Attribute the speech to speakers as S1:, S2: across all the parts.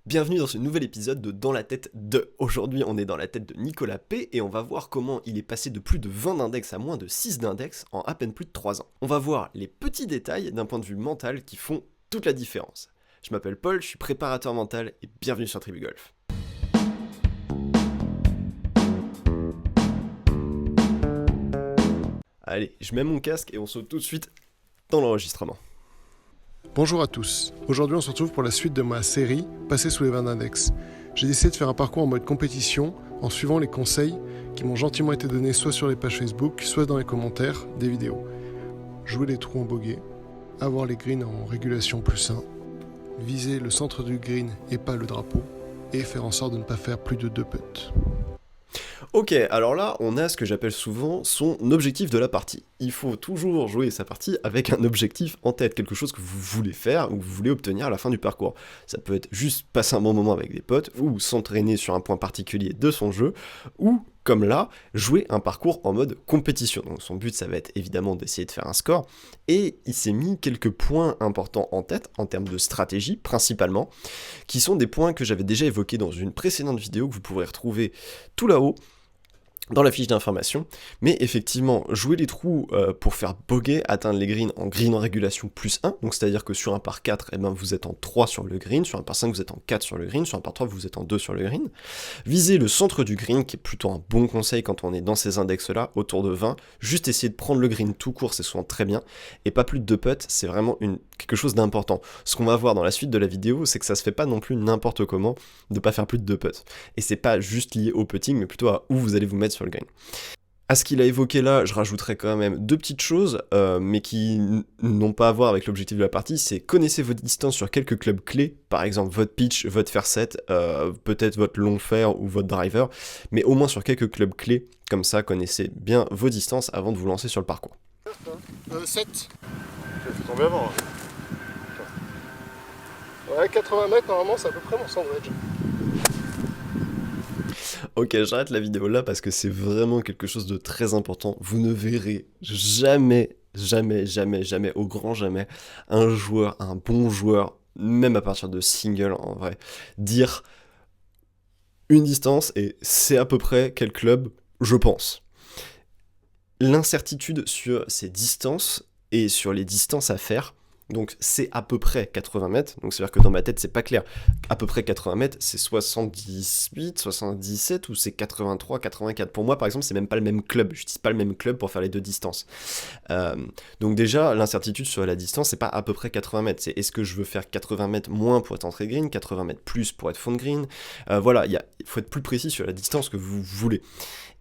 S1: Bienvenue dans ce nouvel épisode de Dans la tête de. Aujourd'hui, on est dans la tête de Nicolas P et on va voir comment il est passé de plus de 20 d'index à moins de 6 d'index en à peine plus de 3 ans. On va voir les petits détails d'un point de vue mental qui font toute la différence. Je m'appelle Paul, je suis préparateur mental et bienvenue sur Tribu Golf. Allez, je mets mon casque et on saute tout de suite dans l'enregistrement.
S2: Bonjour à tous, aujourd'hui on se retrouve pour la suite de ma série Passer sous les 20 d'index. J'ai décidé de faire un parcours en mode compétition en suivant les conseils qui m'ont gentiment été donnés soit sur les pages Facebook, soit dans les commentaires des vidéos. Jouer les trous en bogey, avoir les greens en régulation +1, viser le centre du green et pas le drapeau, et faire en sorte de ne pas faire plus de 2 putts.
S1: Ok, alors là, on a ce que j'appelle souvent son objectif de la partie. Il faut toujours jouer sa partie avec un objectif en tête, quelque chose que vous voulez faire ou que vous voulez obtenir à la fin du parcours. Ça peut être juste passer un bon moment avec des potes, ou s'entraîner sur un point particulier de son jeu, ou, comme là, jouer un parcours en mode compétition. Donc son but, ça va être évidemment d'essayer de faire un score, et il s'est mis quelques points importants en tête, en termes de stratégie principalement, qui sont des points que j'avais déjà évoqués dans une précédente vidéo que vous pourrez retrouver tout là-haut, dans la fiche d'information, mais effectivement, jouer les trous pour faire bogey, atteindre les greens en régulation +1, donc c'est-à-dire que sur un par 4, vous êtes en 3 sur le green, sur un par 5, vous êtes en 4 sur le green, sur un par 3, vous êtes en 2 sur le green. Visez le centre du green, qui est plutôt un bon conseil quand on est dans ces index-là, autour de 20, juste essayer de prendre le green tout court, c'est souvent très bien, et pas plus de 2 putts, c'est vraiment quelque chose d'important. Ce qu'on va voir dans la suite de la vidéo, c'est que ça se fait pas non plus n'importe comment de pas faire plus de 2 putts. Et c'est pas juste lié au putting, mais plutôt à où vous allez vous mettre sur le green. À ce qu'il a évoqué là, je rajouterais quand même deux petites choses, mais qui n'ont pas à voir avec l'objectif de la partie, c'est connaissez vos distances sur quelques clubs clés, par exemple votre pitch, votre fair set, peut-être votre long fair ou votre driver, mais au moins sur quelques clubs clés, comme ça connaissez bien vos distances avant de vous lancer sur le parcours.
S2: 7.
S3: C'est tombé avant. Hein.
S2: Ouais, 80 mètres, normalement c'est à peu près mon sandwich.
S1: Ok, j'arrête la vidéo là parce que c'est vraiment quelque chose de très important. Vous ne verrez jamais au grand jamais, un bon joueur, même à partir de single en vrai, dire une distance et c'est à peu près quel club, je pense. L'incertitude sur ces distances et sur les distances à faire, donc c'est à peu près 80 mètres, donc c'est-à-dire que dans ma tête c'est pas clair, à peu près 80 mètres c'est 78, 77 ou c'est 83, 84, pour moi par exemple c'est même pas le même club, j'utilise pas le même club pour faire les deux distances. Donc déjà l'incertitude sur la distance c'est pas à peu près 80 mètres, c'est est-ce que je veux faire 80 mètres moins pour être entrée green, 80 mètres plus pour être fond de green, voilà, il faut être plus précis sur la distance que vous voulez.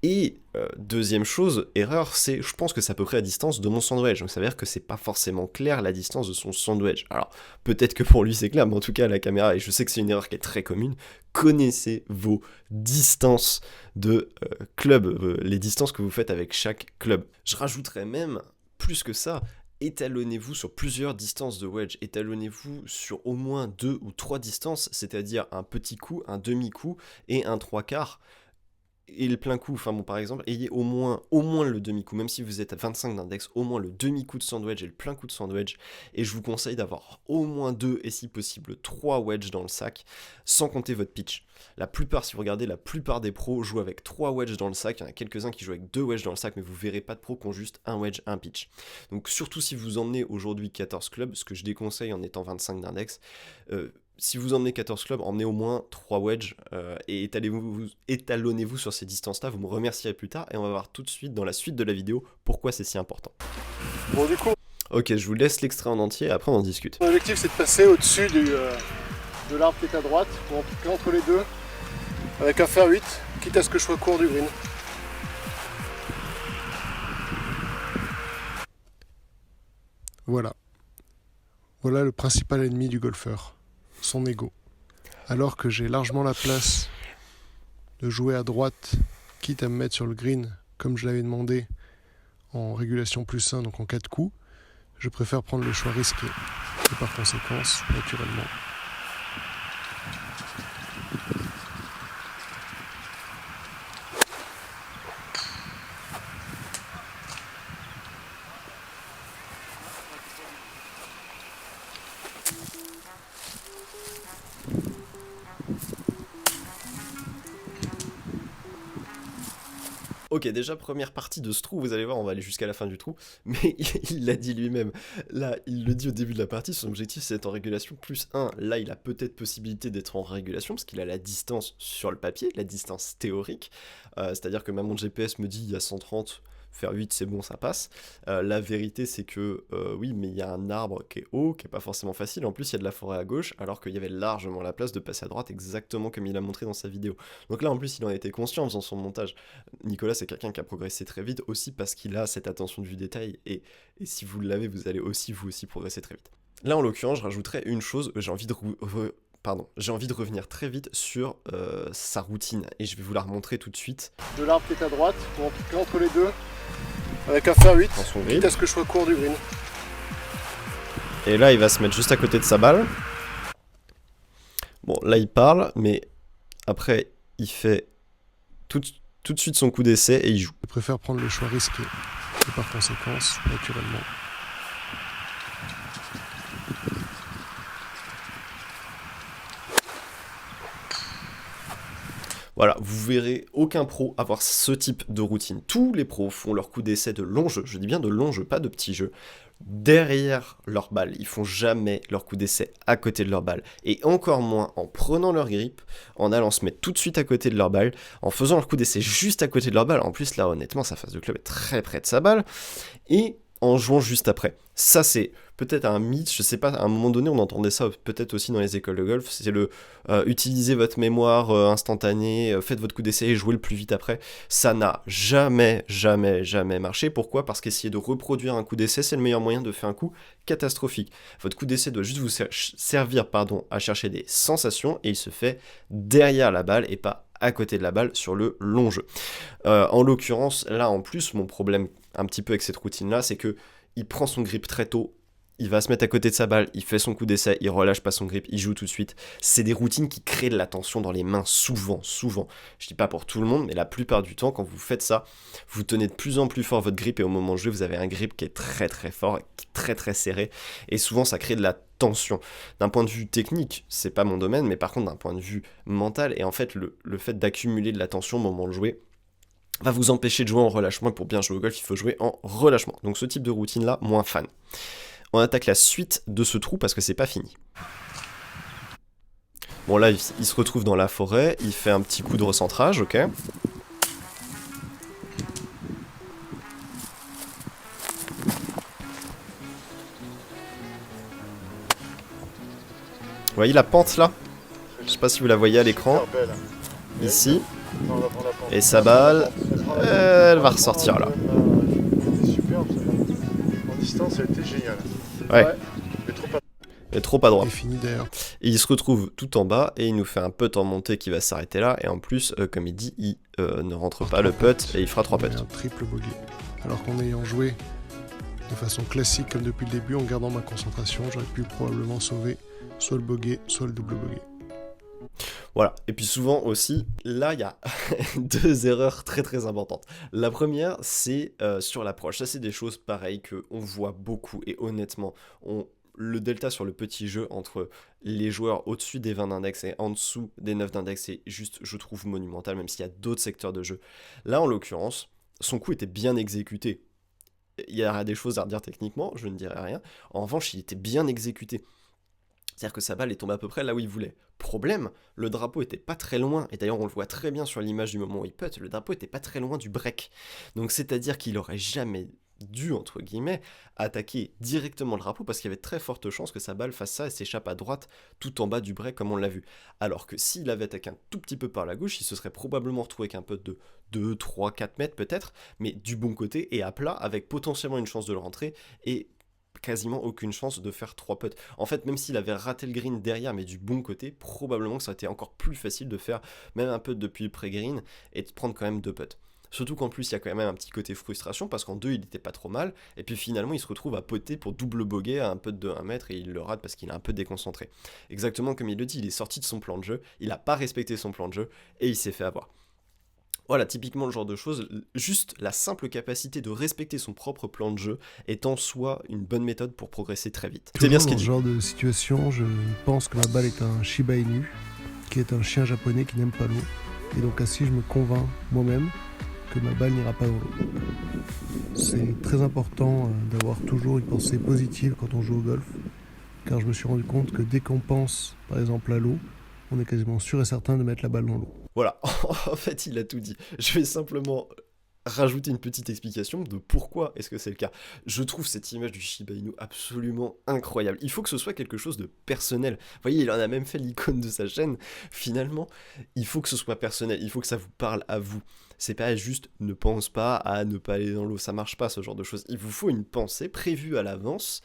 S1: Et deuxième chose, erreur, c'est je pense que c'est à peu près la distance de mon sandwich, donc ça veut dire que c'est pas forcément clair la distance de son sandwich. Alors peut-être que pour lui c'est clair, mais en tout cas à la caméra, et je sais que c'est une erreur qui est très commune, connaissez vos distances de club, les distances que vous faites avec chaque club. Je rajouterais même, plus que ça, étalonnez-vous sur plusieurs distances de wedge, étalonnez-vous sur au moins 2 ou 3 distances, c'est-à-dire un petit coup, un demi-coup et un 3/4. Et le plein coup, enfin bon par exemple, ayez au moins le demi-coup, même si vous êtes à 25 d'index, au moins le demi-coup de sandwich et le plein coup de sandwich, et je vous conseille d'avoir au moins 2 et si possible 3 wedges dans le sac, sans compter votre pitch. Si vous regardez, la plupart des pros jouent avec 3 wedges dans le sac, il y en a quelques-uns qui jouent avec 2 wedges dans le sac, mais vous verrez pas de pros qui ont juste un wedge, un pitch. Donc surtout si vous emmenez aujourd'hui 14 clubs, ce que je déconseille en étant 25 d'index, si vous emmenez 14 clubs, emmenez au moins 3 wedges et étalonnez-vous sur ces distances-là, vous me remercierez plus tard et on va voir tout de suite dans la suite de la vidéo pourquoi c'est si important.
S2: Bon du coup,
S1: Ok, je vous laisse l'extrait en entier et après on en discute.
S2: mon objectif c'est de passer au-dessus de l'arbre qui est à droite, ou en tout cas entre les deux, avec un fer 8, quitte à ce que je sois court du green. Voilà. Voilà le principal ennemi du golfeur, son ego. Alors que j'ai largement la place de jouer à droite, quitte à me mettre sur le green, comme je l'avais demandé, en régulation +1, donc en 4 coups, je préfère prendre le choix risqué. Et par conséquence, naturellement,
S1: Ok, déjà, première partie de ce trou, vous allez voir, on va aller jusqu'à la fin du trou, mais il l'a dit lui-même. Là, il le dit au début de la partie, son objectif c'est d'être en régulation plus 1. Là, il a peut-être possibilité d'être en régulation, parce qu'il a la distance sur le papier, la distance théorique. C'est-à-dire que même mon GPS me dit il y a 130, faire 8 c'est bon, ça passe. La vérité c'est que oui, mais il y a un arbre qui est haut, qui est pas forcément facile, en plus il y a de la forêt à gauche, alors qu'il y avait largement la place de passer à droite, exactement comme il a montré dans sa vidéo. Donc là en plus il en était conscient en faisant son montage. Nicolas c'est quelqu'un qui a progressé très vite, aussi parce qu'il a cette attention du détail, et si vous l'avez, vous allez aussi vous aussi progresser très vite. Là en l'occurrence je rajouterais une chose, j'ai envie de revenir très vite sur sa routine, et je vais vous la remontrer tout de suite.
S2: De l'arbre qui est à droite, pour en piquer entre les deux, avec un fer 8,
S1: Dans son
S2: quitte
S1: grip.
S2: à ce que je sois court du green.
S1: Et là, il va se mettre juste à côté de sa balle. Bon, là, il parle, mais après, il fait tout de suite son coup d'essai et il joue.
S2: Je préfère prendre le choix risqué, et par conséquence, naturellement.
S1: Voilà, vous verrez aucun pro avoir ce type de routine. Tous les pros font leur coup d'essai de long jeu, je dis bien de long jeu, pas de petit jeu, derrière leur balle. Ils font jamais leur coup d'essai à côté de leur balle. Et encore moins en prenant leur grip, en allant se mettre tout de suite à côté de leur balle, en faisant leur coup d'essai juste à côté de leur balle. En plus, là, honnêtement, sa face de club est très près de sa balle. Et en jouant juste après. Ça, c'est peut-être un mythe, je sais pas, à un moment donné, on entendait ça peut-être aussi dans les écoles de golf, c'est le utilisez votre mémoire instantanée, faites votre coup d'essai et jouez le plus vite après. Ça n'a jamais marché. Pourquoi ? Parce qu'essayer de reproduire un coup d'essai, c'est le meilleur moyen de faire un coup catastrophique. Votre coup d'essai doit juste vous servir à chercher des sensations, et il se fait derrière la balle et pas à côté de la balle sur le long jeu. En l'occurrence, là en plus, mon problème un petit peu avec cette routine-là, c'est que il prend son grip très tôt, il va se mettre à côté de sa balle, il fait son coup d'essai, il relâche pas son grip, il joue tout de suite. C'est des routines qui créent de la tension dans les mains, souvent. Je dis pas pour tout le monde, mais la plupart du temps, quand vous faites ça, vous tenez de plus en plus fort votre grip, et au moment de jouer, vous avez un grip qui est très fort, qui est très serré, et souvent ça crée de la tension. D'un point de vue technique, c'est pas mon domaine, mais par contre d'un point de vue mental, et en fait le fait d'accumuler de la tension au moment de jouer, va vous empêcher de jouer en relâchement, et pour bien jouer au golf, il faut jouer en relâchement. Donc ce type de routine-là, moins fan. On attaque la suite de ce trou parce que c'est pas fini. Bon là, il se retrouve dans la forêt, il fait un petit coup de recentrage, ok. Vous voyez la pente là ? Je sais pas si vous la voyez à l'écran,
S3: Super belle.
S1: ici.
S3: Non, on va prendre la pente.
S1: Et sa balle, elle va ressortir là.
S3: C'était superbe, ça. En distance, elle était géniale.
S1: Ouais.
S3: Mais trop pas.
S1: Elle est trop à droite.
S2: Et fini d'ailleurs.
S1: Et il se retrouve tout en bas et il nous fait un putt en montée qui va s'arrêter là. Et en plus, comme il dit, il ne rentre pas le putt et il fera 3
S2: On met
S1: putts.
S2: un triple bogey. Alors qu'en ayant joué de façon classique comme depuis le début, en gardant ma concentration, j'aurais pu probablement sauver soit le bogey, soit le double bogey.
S1: Voilà, et puis souvent aussi, là il y a 2 erreurs très importantes. La première, c'est sur l'approche. Ça c'est des choses pareilles qu'on voit beaucoup, et honnêtement, le delta sur le petit jeu entre les joueurs au-dessus des 20 d'index et en dessous des 9 d'index, c'est juste, je trouve, monumental, même s'il y a d'autres secteurs de jeu. Là en l'occurrence, son coup était bien exécuté. Il y aura des choses à redire techniquement, je ne dirai rien. En revanche, il était bien exécuté. C'est-à-dire que sa balle est tombée à peu près là où il voulait. Problème, le drapeau était pas très loin, et d'ailleurs on le voit très bien sur l'image du moment où il putt, le drapeau était pas très loin du break. Donc c'est-à-dire qu'il aurait jamais dû, entre guillemets, attaquer directement le drapeau, parce qu'il y avait de très fortes chances que sa balle fasse ça et s'échappe à droite tout en bas du break comme on l'a vu. Alors que s'il avait attaqué un tout petit peu par la gauche, il se serait probablement retrouvé avec un putt de 2, 3, 4 mètres peut-être, mais du bon côté et à plat, avec potentiellement une chance de le rentrer et quasiment aucune chance de faire 3 putts. En fait, même s'il avait raté le green derrière, mais du bon côté, probablement que ça aurait été encore plus facile de faire même un putt depuis le pré-green et de prendre quand même 2 putts. Surtout qu'en plus, il y a quand même un petit côté frustration, parce qu'en 2, il n'était pas trop mal, et puis finalement, il se retrouve à poter pour double bogey à un putt de 1 mètre, et il le rate parce qu'il est un peu déconcentré. Exactement comme il le dit, il est sorti de son plan de jeu, il n'a pas respecté son plan de jeu, et il s'est fait avoir. Voilà, typiquement le genre de choses, juste la simple capacité de respecter son propre plan de jeu est en soi une bonne méthode pour progresser très vite. C'est bien ce qu'il
S2: Dans
S1: dit.
S2: ce genre de situation, je pense que ma balle est un Shiba Inu, qui est un chien japonais qui n'aime pas l'eau. Et donc ainsi, je me convainc moi-même que que ma balle n'ira pas dans l'eau. C'est très important d'avoir toujours une pensée positive quand on joue au golf, car je me suis rendu compte que dès qu'on pense, par exemple, à l'eau, on est quasiment sûr et certain de mettre la balle dans l'eau.
S1: Voilà, en fait, il a tout dit. Je vais simplement rajouter une petite explication de pourquoi est-ce que c'est le cas. Je trouve cette image du Shiba Inu absolument incroyable. Il faut que ce soit quelque chose de personnel. Vous voyez, il en a même fait l'icône de sa chaîne. Finalement, il faut que ce soit personnel. Il faut que ça vous parle à vous. C'est pas juste ne pense pas à ne pas aller dans l'eau. Ça marche pas, ce genre de choses. Il vous faut une pensée prévue à l'avance.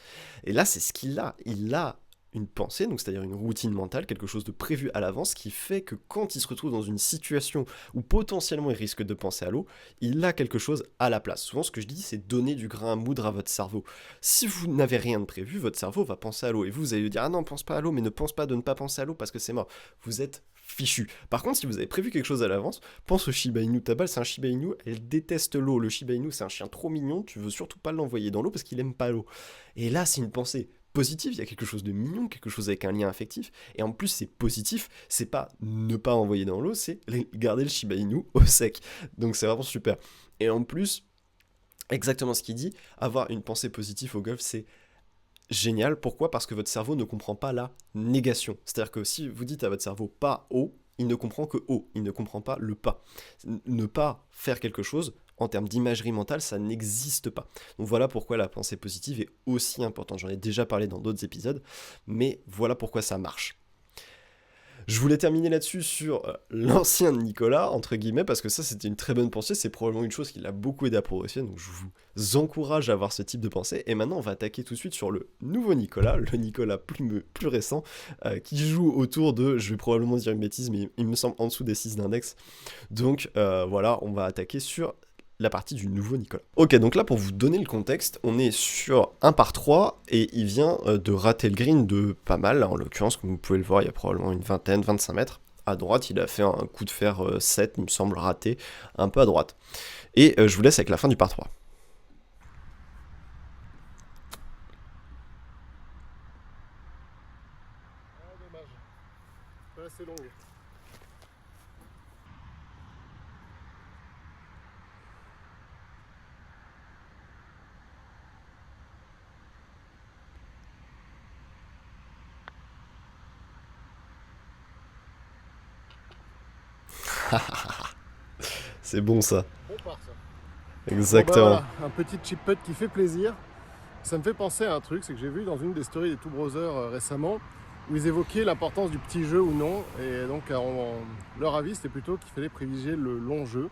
S1: Et là, c'est ce qu'il a. Il a une pensée, donc c'est-à-dire une routine mentale, quelque chose de prévu à l'avance qui fait que quand il se retrouve dans une situation où potentiellement il risque de penser à l'eau, il a quelque chose à la place. Souvent ce que je dis, c'est donner du grain à moudre à votre cerveau. Si vous n'avez rien de prévu, votre cerveau va penser à l'eau et vous allez lui dire ah non, pense pas à l'eau, mais ne pense pas de ne pas penser à l'eau parce que c'est mort. Vous êtes fichu. Par contre, si vous avez prévu quelque chose à l'avance, pense au Shiba Inu. Ta balle, c'est un Shiba Inu, elle déteste l'eau. Le Shiba Inu, c'est un chien trop mignon, tu veux surtout pas l'envoyer dans l'eau parce qu'il aime pas l'eau. Et là, c'est une pensée positif, il y a quelque chose de mignon, quelque chose avec un lien affectif, et en plus c'est positif, c'est pas ne pas envoyer dans l'eau, c'est garder le Shiba Inu au sec, donc c'est vraiment super. Et en plus, exactement ce qu'il dit, avoir une pensée positive au golf, c'est génial. Pourquoi ? Parce que votre cerveau ne comprend pas la négation, c'est-à-dire que si vous dites à votre cerveau pas haut, il ne comprend que haut, il ne comprend pas le pas. Ne pas faire quelque chose, en termes d'imagerie mentale, ça n'existe pas. Donc voilà pourquoi la pensée positive est aussi importante. J'en ai déjà parlé dans d'autres épisodes, mais voilà pourquoi ça marche. Je voulais terminer là-dessus sur l'ancien Nicolas, entre guillemets, parce que ça c'était une très bonne pensée, c'est probablement une chose qui l'a beaucoup aidé à progresser, donc je vous encourage à avoir ce type de pensée. Et maintenant on va attaquer tout de suite sur le nouveau Nicolas, le Nicolas plus récent, qui joue autour de, je vais probablement dire une bêtise, mais il me semble en dessous des 6 d'index. Donc voilà, on va attaquer sur la partie du nouveau Nicolas. Ok, donc là pour vous donner le contexte, on est sur un par 3 et il vient de rater le green de pas mal, en l'occurrence comme vous pouvez le voir il y a probablement une vingtaine, 25 mètres. À droite il a fait un coup de fer 7, il me semble raté, un peu à droite. Et je vous laisse avec la fin du par 3.
S3: Ah, dommage. Pas assez longue.
S1: C'est bon ça.
S3: Bon part ça.
S1: Exactement.
S3: Bon, bah, voilà, un petit chip putt qui fait plaisir. Ça me fait penser à un truc, c'est que j'ai vu dans une des stories des Two Brothers récemment où ils évoquaient l'importance du petit jeu ou non. Et donc leur avis c'était plutôt qu'il fallait privilégier le long jeu.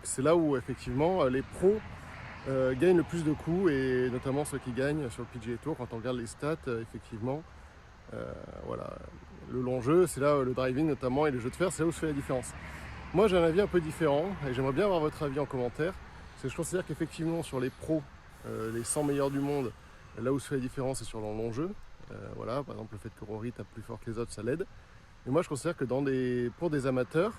S3: C'est là où effectivement les pros gagnent le plus de coups et notamment ceux qui gagnent sur le PGA Tour. Quand on regarde les stats, effectivement, voilà, le long jeu, c'est là le driving notamment et le jeu de fer, c'est là où se fait la différence. Moi j'ai un avis un peu différent et j'aimerais bien avoir votre avis en commentaire. Parce que je considère qu'effectivement sur les pros, les 100 meilleurs du monde, là où se fait la différence c'est sur le long jeu. Voilà, par exemple le fait que Rory tape plus fort que les autres, ça l'aide. Mais moi je considère que pour des amateurs,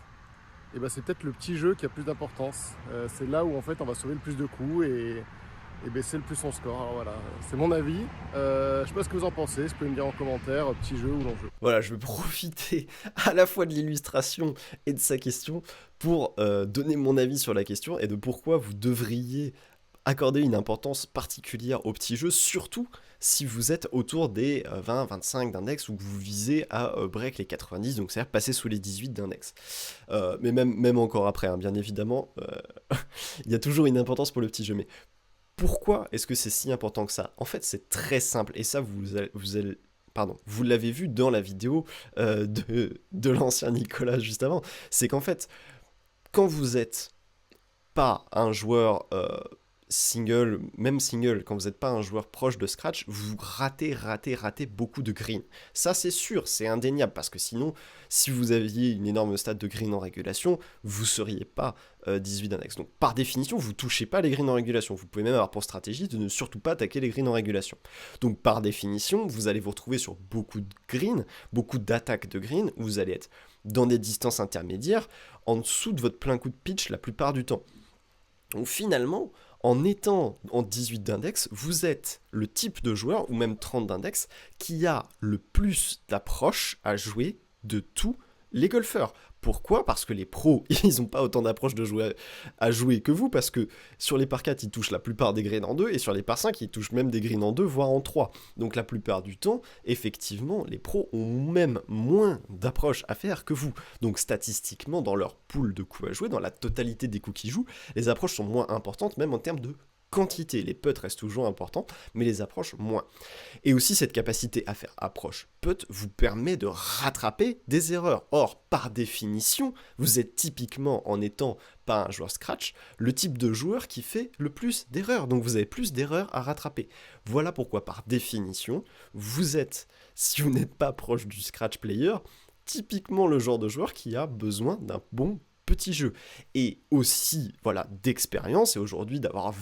S3: eh ben, c'est peut-être le petit jeu qui a plus d'importance. C'est là où en fait on va sauver le plus de coups et baisser le plus son score. Alors voilà, c'est mon avis. Je sais pas ce que vous en pensez, vous pouvez me dire en commentaire, petit jeu ou long jeu.
S1: Voilà, je vais profiter à la fois de l'illustration et de sa question pour donner mon avis sur la question et de pourquoi vous devriez accorder une importance particulière au petit jeu, surtout si vous êtes autour des 20-25 d'index ou que vous visez à break les 90, donc c'est-à-dire passer sous les 18 d'index. Mais même encore après, hein, bien évidemment, il y a toujours une importance pour le petit jeu. Mais pourquoi est-ce que c'est si important que ça ? En fait, c'est très simple, et ça, vous l'avez vu dans la vidéo de l'ancien Nicolas juste avant, c'est qu'en fait, quand vous êtes pas un joueur single, même single, quand vous n'êtes pas un joueur proche de scratch, vous ratez beaucoup de green. Ça c'est sûr, c'est indéniable, parce que sinon, si vous aviez une énorme stat de green en régulation, vous seriez pas 18 d'index. Donc par définition, vous touchez pas les greens en régulation. Vous pouvez même avoir pour stratégie de ne surtout pas attaquer les greens en régulation. Donc par définition, vous allez vous retrouver sur beaucoup de greens, beaucoup d'attaques de green, où vous allez être dans des distances intermédiaires, en dessous de votre plein coup de pitch la plupart du temps. Donc finalement, en étant en 18 d'index, vous êtes le type de joueur, ou même 30 d'index, qui a le plus d'approches à jouer de tous les golfeurs. Pourquoi ? Parce que les pros, ils n'ont pas autant d'approches à jouer que vous, parce que sur les par 4, ils touchent la plupart des greens en 2, et sur les par 5, ils touchent même des greens en 2, voire en 3. Donc la plupart du temps, effectivement, les pros ont même moins d'approches à faire que vous. Donc statistiquement, dans leur pool de coups à jouer, dans la totalité des coups qu'ils jouent, les approches sont moins importantes, même en termes de quantité. Les putts restent toujours importants, mais les approches moins. Et aussi, cette capacité à faire approche-putt vous permet de rattraper des erreurs. Or, par définition, vous êtes typiquement, en étant pas un joueur scratch, le type de joueur qui fait le plus d'erreurs. Donc vous avez plus d'erreurs à rattraper. Voilà pourquoi, par définition, vous êtes, si vous n'êtes pas proche du scratch player, typiquement le genre de joueur qui a besoin d'un bon petit jeu, et aussi voilà d'expérience, et aujourd'hui d'avoir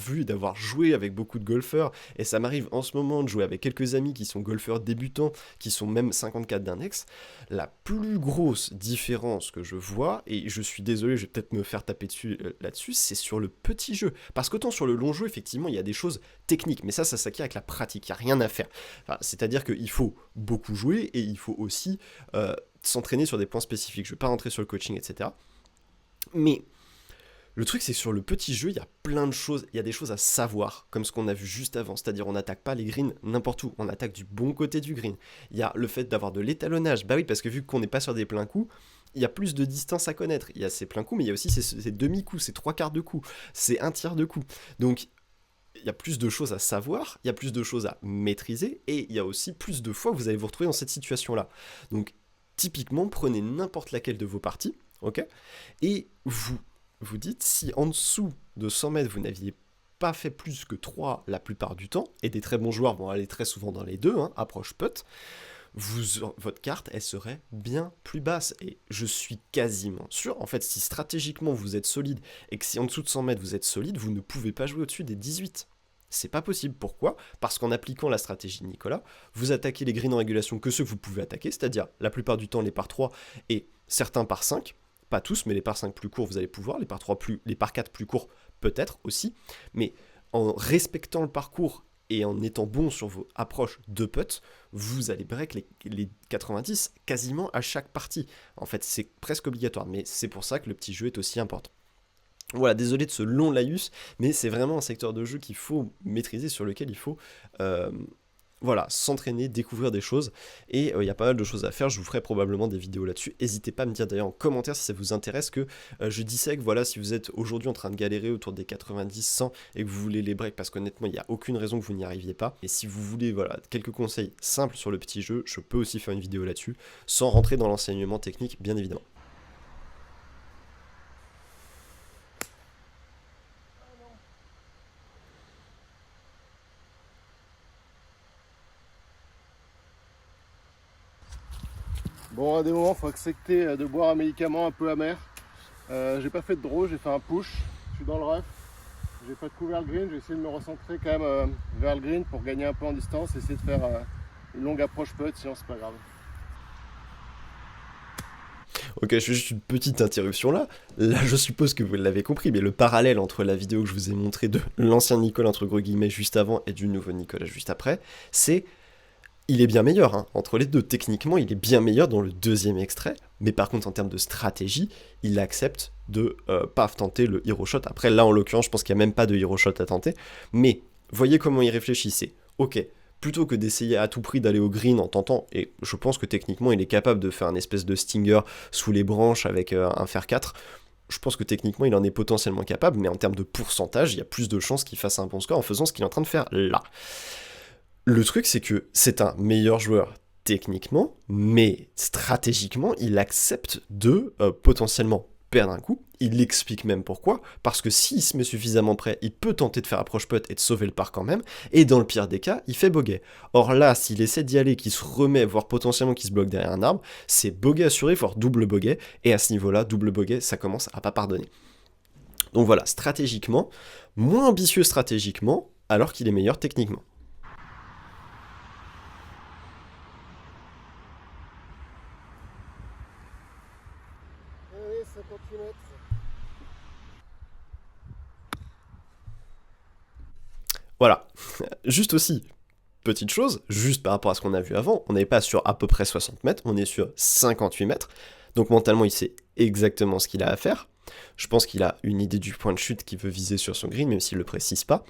S1: joué avec beaucoup de golfeurs, et ça m'arrive en ce moment de jouer avec quelques amis qui sont golfeurs débutants, qui sont même 54 d'index. La plus grosse différence que je vois, et je suis désolé, je vais peut-être me faire taper dessus là-dessus, c'est sur le petit jeu, parce qu'autant sur le long jeu, effectivement, il y a des choses techniques, mais ça s'acquiert avec la pratique, il n'y a rien à faire. Enfin, c'est-à-dire qu'il faut beaucoup jouer, et il faut aussi s'entraîner sur des points spécifiques. Je ne vais pas rentrer sur le coaching, etc. Mais le truc, c'est que sur le petit jeu, il y a plein de choses, il y a des choses à savoir, comme ce qu'on a vu juste avant, c'est-à-dire on n'attaque pas les greens n'importe où, on attaque du bon côté du green. Il y a le fait d'avoir de l'étalonnage, bah oui, parce que vu qu'on n'est pas sur des pleins coups, il y a plus de distance à connaître. Il y a ces pleins coups, mais il y a aussi ces demi-coups, ces trois quarts de coups, c'est un tiers de coups. Donc, il y a plus de choses à savoir, il y a plus de choses à maîtriser, et il y a aussi plus de fois que vous allez vous retrouver dans cette situation-là. Donc, typiquement, prenez n'importe laquelle de vos parties, ok, et vous dites, si en dessous de 100 mètres, vous n'aviez pas fait plus que 3 la plupart du temps, et des très bons joueurs vont aller très souvent dans les deux, approche putt, votre carte, elle serait bien plus basse. Et je suis quasiment sûr, en fait, si stratégiquement vous êtes solide, et que si en dessous de 100 mètres vous êtes solide, vous ne pouvez pas jouer au-dessus des 18. C'est pas possible. Pourquoi ? Parce qu'en appliquant la stratégie de Nicolas, vous attaquez les greens en régulation que ceux que vous pouvez attaquer, c'est-à-dire la plupart du temps les par 3 et certains par 5, pas tous, mais les par 5 plus courts, vous allez pouvoir, les par 4 plus courts, peut-être aussi, mais en respectant le parcours et en étant bon sur vos approches de putt, vous allez break les 90 quasiment à chaque partie. En fait, c'est presque obligatoire, mais c'est pour ça que le petit jeu est aussi important. Voilà, désolé de ce long laïus, mais c'est vraiment un secteur de jeu qu'il faut maîtriser, sur lequel il faut s'entraîner, découvrir des choses, et il y a pas mal de choses à faire. Je vous ferai probablement des vidéos là-dessus. N'hésitez pas à me dire d'ailleurs en commentaire si ça vous intéresse que je dissèque, si vous êtes aujourd'hui en train de galérer autour des 90, 100 et que vous voulez les breaks, parce qu'honnêtement il n'y a aucune raison que vous n'y arriviez pas, et si vous voulez quelques conseils simples sur le petit jeu, je peux aussi faire une vidéo là-dessus, sans rentrer dans l'enseignement technique bien évidemment.
S3: Bon, à des moments, il faut accepter de boire un médicament un peu amer. J'ai pas fait de draw, j'ai fait un push. Je suis dans le rough. J'ai pas de coup vers le green. J'ai essayé de me recentrer quand même vers le green pour gagner un peu en distance. Essayer de faire une longue approche putt, sinon c'est pas grave.
S1: Ok, je fais juste une petite interruption là. Là, je suppose que vous l'avez compris, mais le parallèle entre la vidéo que je vous ai montrée de l'ancien Nicolas, entre gros guillemets, juste avant, et du nouveau Nicolas juste après, c'est... Il est bien meilleur, entre les deux. Techniquement, il est bien meilleur dans le deuxième extrait, mais par contre, en termes de stratégie, il accepte de pas tenter le hero shot. Après, là, en l'occurrence, je pense qu'il n'y a même pas de hero shot à tenter, mais voyez comment il réfléchissait. Ok, plutôt que d'essayer à tout prix d'aller au green en tentant, et je pense que techniquement, il est capable de faire une espèce de stinger sous les branches avec un fer 4, je pense que techniquement, il en est potentiellement capable, mais en termes de pourcentage, il y a plus de chances qu'il fasse un bon score en faisant ce qu'il est en train de faire là. Le truc, c'est que c'est un meilleur joueur techniquement, mais stratégiquement, il accepte de potentiellement perdre un coup. Il explique même pourquoi, parce que s'il se met suffisamment près, il peut tenter de faire approche putt et de sauver le par quand même, et dans le pire des cas, il fait bogey. Or là, s'il essaie d'y aller, qu'il se remet, voire potentiellement qu'il se bloque derrière un arbre, c'est bogey assuré, voire double bogey, et à ce niveau-là, double bogey, ça commence à pas pardonner. Donc voilà, stratégiquement, moins ambitieux stratégiquement, alors qu'il est meilleur techniquement. Voilà, juste aussi, petite chose, juste par rapport à ce qu'on a vu avant, on n'est pas sur à peu près 60 mètres, on est sur 58 mètres, Donc mentalement, il sait exactement ce qu'il a à faire. Je pense qu'il a une idée du point de chute qu'il veut viser sur son green, même s'il ne le précise pas.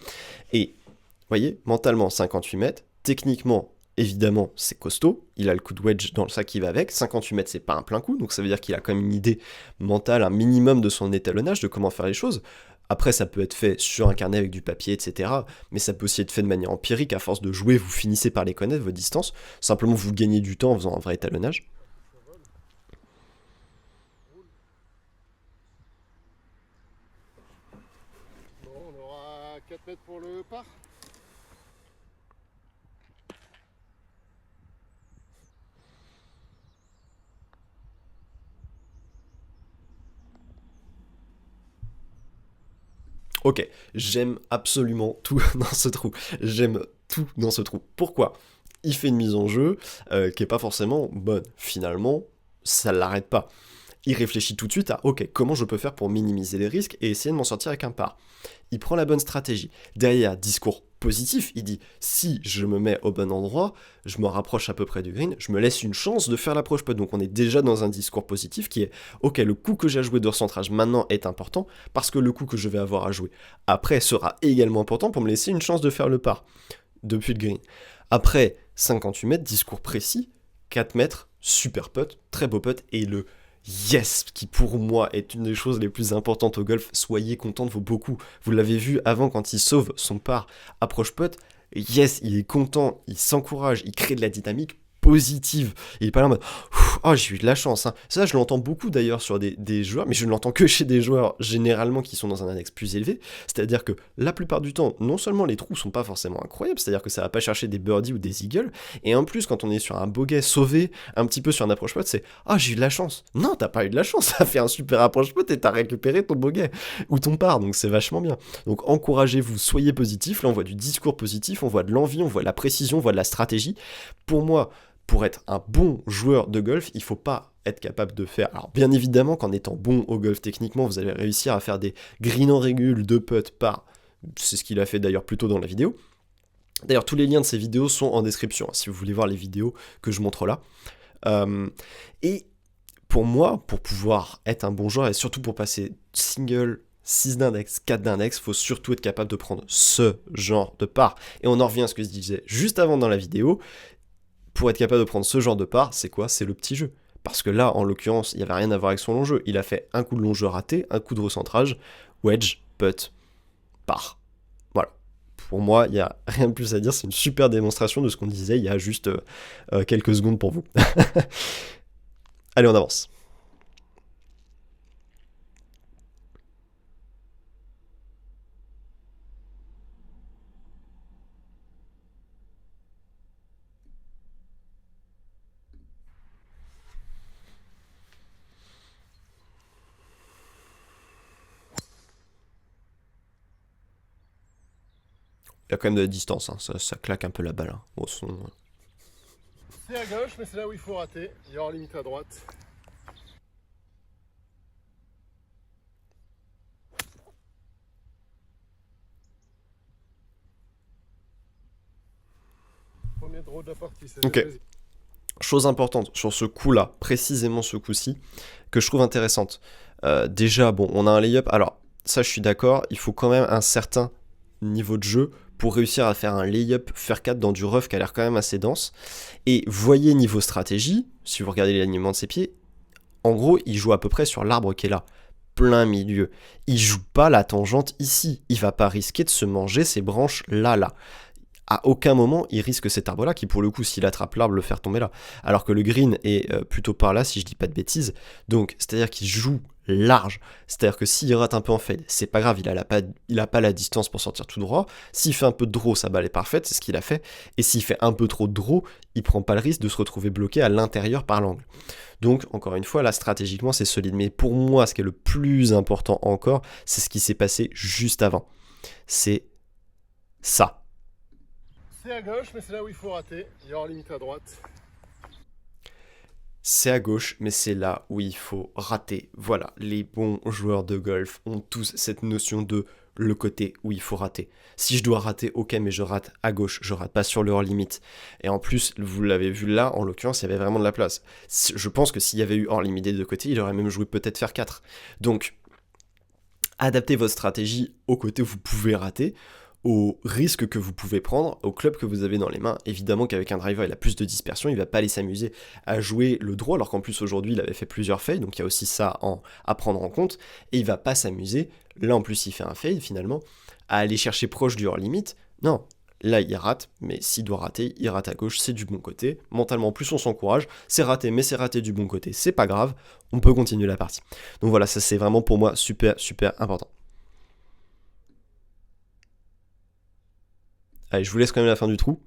S1: Et, vous voyez, mentalement, 58 mètres. Techniquement, évidemment, c'est costaud. Il a le coup de wedge dans le sac qui va avec. 58 mètres, c'est pas un plein coup. Donc ça veut dire qu'il a quand même une idée mentale, un minimum de son étalonnage, de comment faire les choses. Après, ça peut être fait sur un carnet avec du papier, etc. Mais ça peut aussi être fait de manière empirique. À force de jouer, vous finissez par les connaître, vos distances. Simplement, vous gagnez du temps en faisant un vrai étalonnage.
S3: Bon, on aura 4 mètres pour le par.
S1: Ok, j'aime absolument tout dans ce trou. J'aime tout dans ce trou. Pourquoi? Il fait une mise en jeu qui est pas forcément bonne. Finalement, ça l'arrête pas. Il réfléchit tout de suite à ok, comment je peux faire pour minimiser les risques et essayer de m'en sortir avec un par. Il prend la bonne stratégie. Derrière, discours positif, il dit si je me mets au bon endroit, je me rapproche à peu près du green, je me laisse une chance de faire l'approche putt. Donc on est déjà dans un discours positif qui est ok, le coup que j'ai à jouer de recentrage maintenant est important parce que le coup que je vais avoir à jouer après sera également important pour me laisser une chance de faire le par depuis le green. Après 58 mètres, discours précis, 4 mètres, super putt, très beau putt et le yes, qui pour moi est une des choses les plus importantes au golf, soyez content de vos beaucoup. Vous l'avez vu avant quand il sauve son par approche putt, yes, il est content, il s'encourage, il crée de la dynamique positive. Il est pas là en mode oh j'ai eu de la chance. Hein. Ça je l'entends beaucoup d'ailleurs sur des joueurs, mais je ne l'entends que chez des joueurs généralement qui sont dans un index plus élevé. C'est-à-dire que la plupart du temps, non seulement les trous sont pas forcément incroyables, c'est-à-dire que ça va pas chercher des birdies ou des eagles, et en plus quand on est sur un bogey sauvé, un petit peu sur un approche putt, c'est ah j'ai eu de la chance. Non, t'as pas eu de la chance, t'as fait un super approche putt et t'as récupéré ton bogey ou ton par, donc c'est vachement bien. Donc encouragez-vous, soyez positifs. Là on voit du discours positif, on voit de l'envie, on voit de la précision, on voit de la stratégie. Pour moi, pour être un bon joueur de golf, il ne faut pas être capable de faire... Alors bien évidemment qu'en étant bon au golf techniquement, vous allez réussir à faire des greens en régule, 2 putts par... C'est ce qu'il a fait d'ailleurs plus tôt dans la vidéo. D'ailleurs, tous les liens de ces vidéos sont en description, si vous voulez voir les vidéos que je montre là. Et pour moi, pour pouvoir être un bon joueur, et surtout pour passer single, 6 d'index, 4 d'index, il faut surtout être capable de prendre ce genre de par. Et on en revient à ce que je disais juste avant dans la vidéo. Pour être capable de prendre ce genre de par, c'est quoi? C'est le petit jeu. Parce que là, en l'occurrence, il n'y avait rien à voir avec son long jeu. Il a fait un coup de long jeu raté, un coup de recentrage, wedge, putt, par. Voilà. Pour moi, il n'y a rien de plus à dire. C'est une super démonstration de ce qu'on disait il y a juste quelques secondes pour vous. Allez, on avance. Il y a quand même de la distance, hein. Ça claque un peu la balle hein, au son.
S3: C'est à gauche, mais c'est là où il faut rater. Il y aura limite à droite. Premier draw de la partie, c'est
S1: Ok. Chose importante sur ce coup-là, précisément ce coup-ci, que je trouve intéressante. Déjà, bon, on a un lay-up. Alors, ça, je suis d'accord. Il faut quand même un certain niveau de jeu pour réussir à faire un lay-up faire 4 dans du rough qui a l'air quand même assez dense. Et voyez niveau stratégie, si vous regardez l'alignement de ses pieds, en gros, il joue à peu près sur l'arbre qui est là, plein milieu. Il joue pas la tangente ici. Il va pas risquer de se manger ces branches là. À aucun moment, il risque cet arbre-là, qui pour le coup, s'il attrape l'arbre, le faire tomber là. Alors que le green est plutôt par là, si je dis pas de bêtises. Donc, c'est-à-dire qu'il joue large. C'est-à-dire que s'il rate un peu en fade, c'est pas grave, il a pas la distance pour sortir tout droit. S'il fait un peu de draw, sa balle est parfaite, c'est ce qu'il a fait. Et s'il fait un peu trop de draw, il prend pas le risque de se retrouver bloqué à l'intérieur par l'angle. Donc, encore une fois, là, stratégiquement, c'est solide. Mais pour moi, ce qui est le plus important encore, c'est ce qui s'est passé juste avant. C'est ça.
S3: C'est à gauche, mais c'est là où il faut rater. Il y aura limite à droite.
S1: C'est à gauche, mais c'est là où il faut rater. Voilà, les bons joueurs de golf ont tous cette notion de le côté où il faut rater. Si je dois rater, ok, mais je rate à gauche, je rate pas sur le hors limite. Et en plus, vous l'avez vu là, en l'occurrence, il y avait vraiment de la place. Je pense que s'il y avait eu hors limite des deux côtés, il aurait même joué peut-être faire 4. Donc, adaptez votre stratégie au côté où vous pouvez rater, au risque que vous pouvez prendre, au club que vous avez dans les mains. Évidemment qu'avec un driver, il a plus de dispersion, il va pas aller s'amuser à jouer le draw, alors qu'en plus aujourd'hui, il avait fait plusieurs fades, donc il y a aussi ça à prendre en compte, et il va pas s'amuser, là en plus il fait un fade finalement, à aller chercher proche du hors limite. Non, là il rate, mais s'il doit rater, il rate à gauche, c'est du bon côté. Mentalement, plus on s'encourage, c'est raté, mais c'est raté du bon côté, c'est pas grave, on peut continuer la partie. Donc voilà, ça c'est vraiment pour moi super important. Allez, je vous laisse quand même la fin du trou.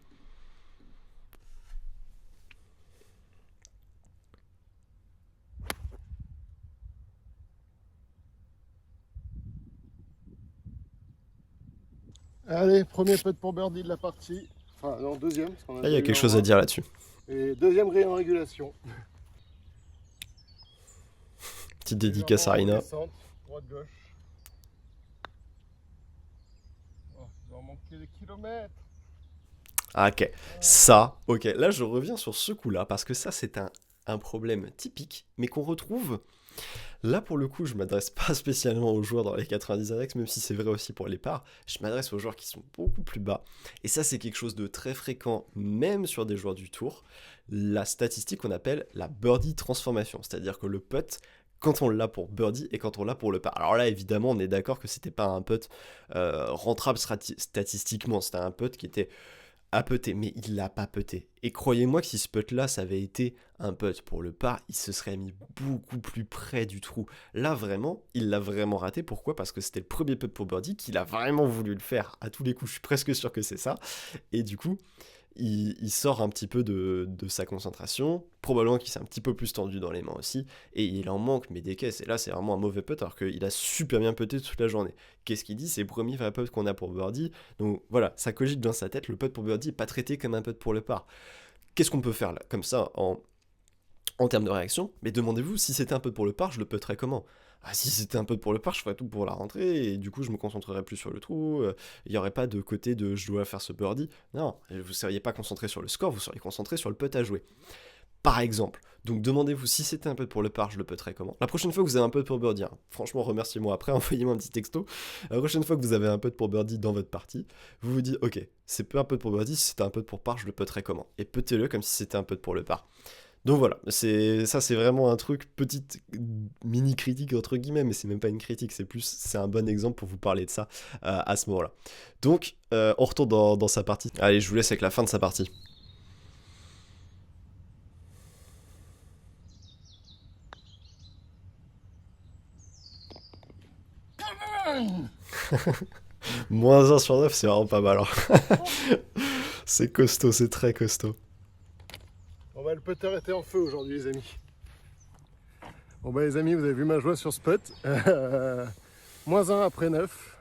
S3: Allez, premier putt pour birdie de la partie. Enfin, non, deuxième. Parce qu'on
S1: Là, il y a quelque chose à dire là-dessus.
S3: Et deuxième grille en régulation.
S1: Petite dédicace à Rina.
S3: Droite-gauche. Oh, il va manquer des kilomètres.
S1: Ah, ok, ça, ok, là je reviens sur ce coup-là, parce que ça c'est un problème typique, mais qu'on retrouve, là pour le coup je m'adresse pas spécialement aux joueurs dans les 90 index, même si c'est vrai aussi pour les parts, je m'adresse aux joueurs qui sont beaucoup plus bas, et ça c'est quelque chose de très fréquent, même sur des joueurs du tour, la statistique qu'on appelle la birdie transformation, c'est-à-dire que le putt, quand on l'a pour birdie et quand on l'a pour le par. Alors là, évidemment, on est d'accord que c'était pas un putt rentrable statistiquement, c'était un putt qui était à putter, mais il l'a pas puté. Et croyez-moi que si ce putt-là, ça avait été un putt pour le par, il se serait mis beaucoup plus près du trou. Là, vraiment, il l'a vraiment raté. Pourquoi ? Parce que c'était le premier putt pour birdie, qu'il a vraiment voulu le faire à tous les coups. Je suis presque sûr que c'est ça. Et du coup, il sort un petit peu de sa concentration, probablement qu'il s'est un petit peu plus tendu dans les mains aussi, et il en manque, mais des caisses, et là c'est vraiment un mauvais putt, alors qu'il a super bien putté toute la journée. Qu'est-ce qu'il dit ? C'est le premier vrai putt qu'on a pour birdie, donc voilà, ça cogite dans sa tête, le putt pour birdie n'est pas traité comme un putt pour le par. Qu'est-ce qu'on peut faire là, comme ça, en termes de réaction ? Mais demandez-vous, si c'était un putt pour le par, je le putterais comment ? Ah, si c'était un putt pour le par, je ferais tout pour la rentrée, et du coup, je me concentrerais plus sur le trou, il n'y aurait pas de côté de je dois faire ce birdie. Non, vous ne seriez pas concentré sur le score, vous seriez concentré sur le putt à jouer. Par exemple. Donc demandez-vous, si c'était un putt pour le par, je le putterais comment ? La prochaine fois que vous avez un putt pour birdie, hein, franchement, remerciez-moi après, envoyez-moi un petit texto. La prochaine fois que vous avez un putt pour birdie dans votre partie, vous vous dites, ok, c'est pas un putt pour birdie, si c'était un putt pour par, je le putterais comment ? Et puttez-le comme si c'était un putt pour le par. Donc voilà, c'est vraiment un truc, petite mini critique entre guillemets, mais c'est même pas une critique, c'est un bon exemple pour vous parler de ça à ce moment-là. Donc on retourne dans sa partie. Allez, je vous laisse avec la fin de sa partie. Moins 1 sur 9, c'est vraiment pas mal. C'est costaud, c'est très costaud.
S3: Bon bah le putter était en feu aujourd'hui les amis. Bon bah les amis, vous avez vu ma joie sur ce putt. Moins 1 après 9.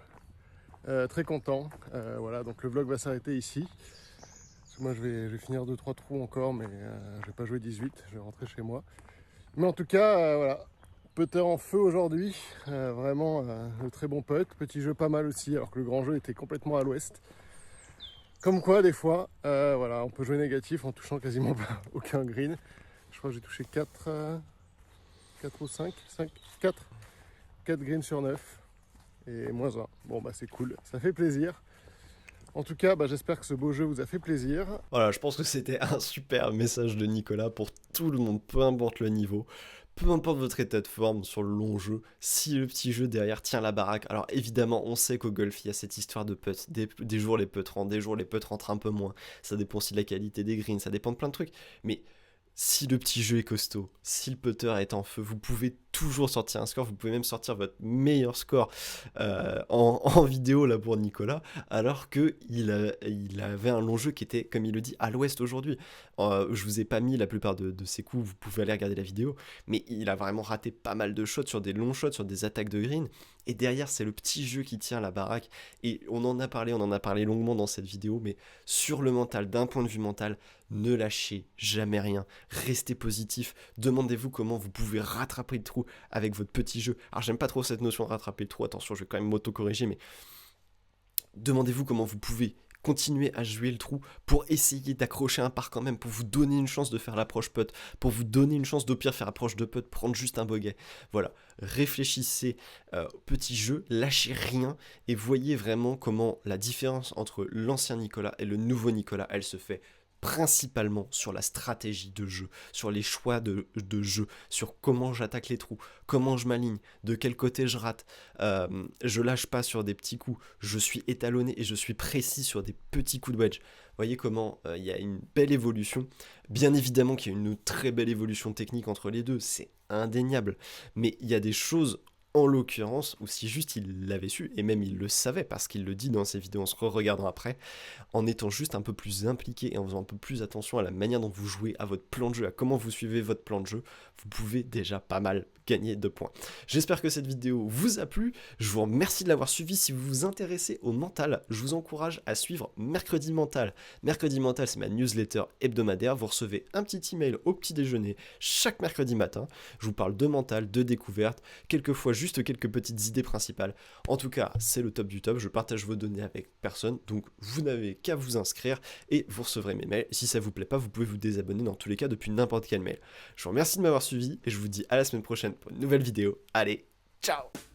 S3: Très content. Voilà, donc le vlog va s'arrêter ici. Parce que moi je vais finir 2-3 trous encore, mais je vais pas jouer 18, je vais rentrer chez moi. Mais en tout cas, voilà. Putter en feu aujourd'hui. Vraiment un très bon putt. Petit jeu pas mal aussi, alors que le grand jeu était complètement à l'ouest. Comme quoi, des fois, voilà, on peut jouer négatif en touchant quasiment pas aucun green. Je crois que j'ai touché 4 ou 5, 4 greens sur 9 et moins 1. Bon, bah c'est cool, ça fait plaisir. En tout cas, bah, j'espère que ce beau jeu vous a fait plaisir.
S1: Voilà, je pense que c'était un super message de Nicolas pour tout le monde, peu importe le niveau. Peu importe votre état de forme sur le long jeu, si le petit jeu derrière tient la baraque. Alors évidemment, on sait qu'au golf, il y a cette histoire de putts. Des jours, les putts rentrent, des jours, les putts rentrent un peu moins. Ça dépend aussi de la qualité des greens, ça dépend de plein de trucs. Mais si le petit jeu est costaud, si le putter est en feu, vous pouvez toujours sortir un score, vous pouvez même sortir votre meilleur score en vidéo là pour Nicolas, alors qu'il avait un long jeu qui était, comme il le dit, à l'ouest aujourd'hui. Je vous ai pas mis la plupart de ses coups, vous pouvez aller regarder la vidéo, mais il a vraiment raté pas mal de shots, sur des longs shots, sur des attaques de green, et derrière c'est le petit jeu qui tient la baraque, et on en a parlé longuement dans cette vidéo, mais sur le mental, d'un point de vue mental, ne lâchez jamais rien, restez positif, demandez-vous comment vous pouvez rattraper le trou avec votre petit jeu. Alors j'aime pas trop cette notion de rattraper le trou, attention, je vais quand même m'auto-corriger, mais Demandez-vous comment vous pouvez continuer à jouer le trou pour essayer d'accrocher un par quand même, pour vous donner une chance de faire l'approche putt, pour vous donner une chance d'au pire faire approche de putt, prendre juste un bogey. Voilà, réfléchissez au petit jeu, lâchez rien et voyez vraiment comment la différence entre l'ancien Nicolas et le nouveau Nicolas, elle se fait principalement sur la stratégie de jeu, sur les choix de jeu, sur comment j'attaque les trous, comment je m'aligne, de quel côté je rate, je lâche pas sur des petits coups, je suis étalonné et je suis précis sur des petits coups de wedge. Voyez comment il y a une belle évolution. Bien évidemment qu'il y a une très belle évolution technique entre les deux, c'est indéniable, mais il y a des choses en l'occurrence, ou si juste il l'avait su, et même il le savait parce qu'il le dit dans ses vidéos, on se re-regardera après, en étant juste un peu plus impliqué et en faisant un peu plus attention à la manière dont vous jouez, à votre plan de jeu, à comment vous suivez votre plan de jeu, vous pouvez déjà pas mal gagner de points. J'espère que cette vidéo vous a plu, je vous remercie de l'avoir suivi. Si vous vous intéressez au mental, je vous encourage à suivre Mercredi Mental. Mercredi Mental, c'est ma newsletter hebdomadaire, vous recevez un petit email au petit déjeuner chaque mercredi matin, je vous parle de mental, de découverte, quelquefois juste quelques petites idées principales. En tout cas, c'est le top du top, je partage vos données avec personne, donc vous n'avez qu'à vous inscrire et vous recevrez mes mails. Si ça vous plaît pas, vous pouvez vous désabonner dans tous les cas depuis n'importe quel mail. Je vous remercie de m'avoir suivi et je vous dis à la semaine prochaine pour une nouvelle vidéo. Allez, ciao!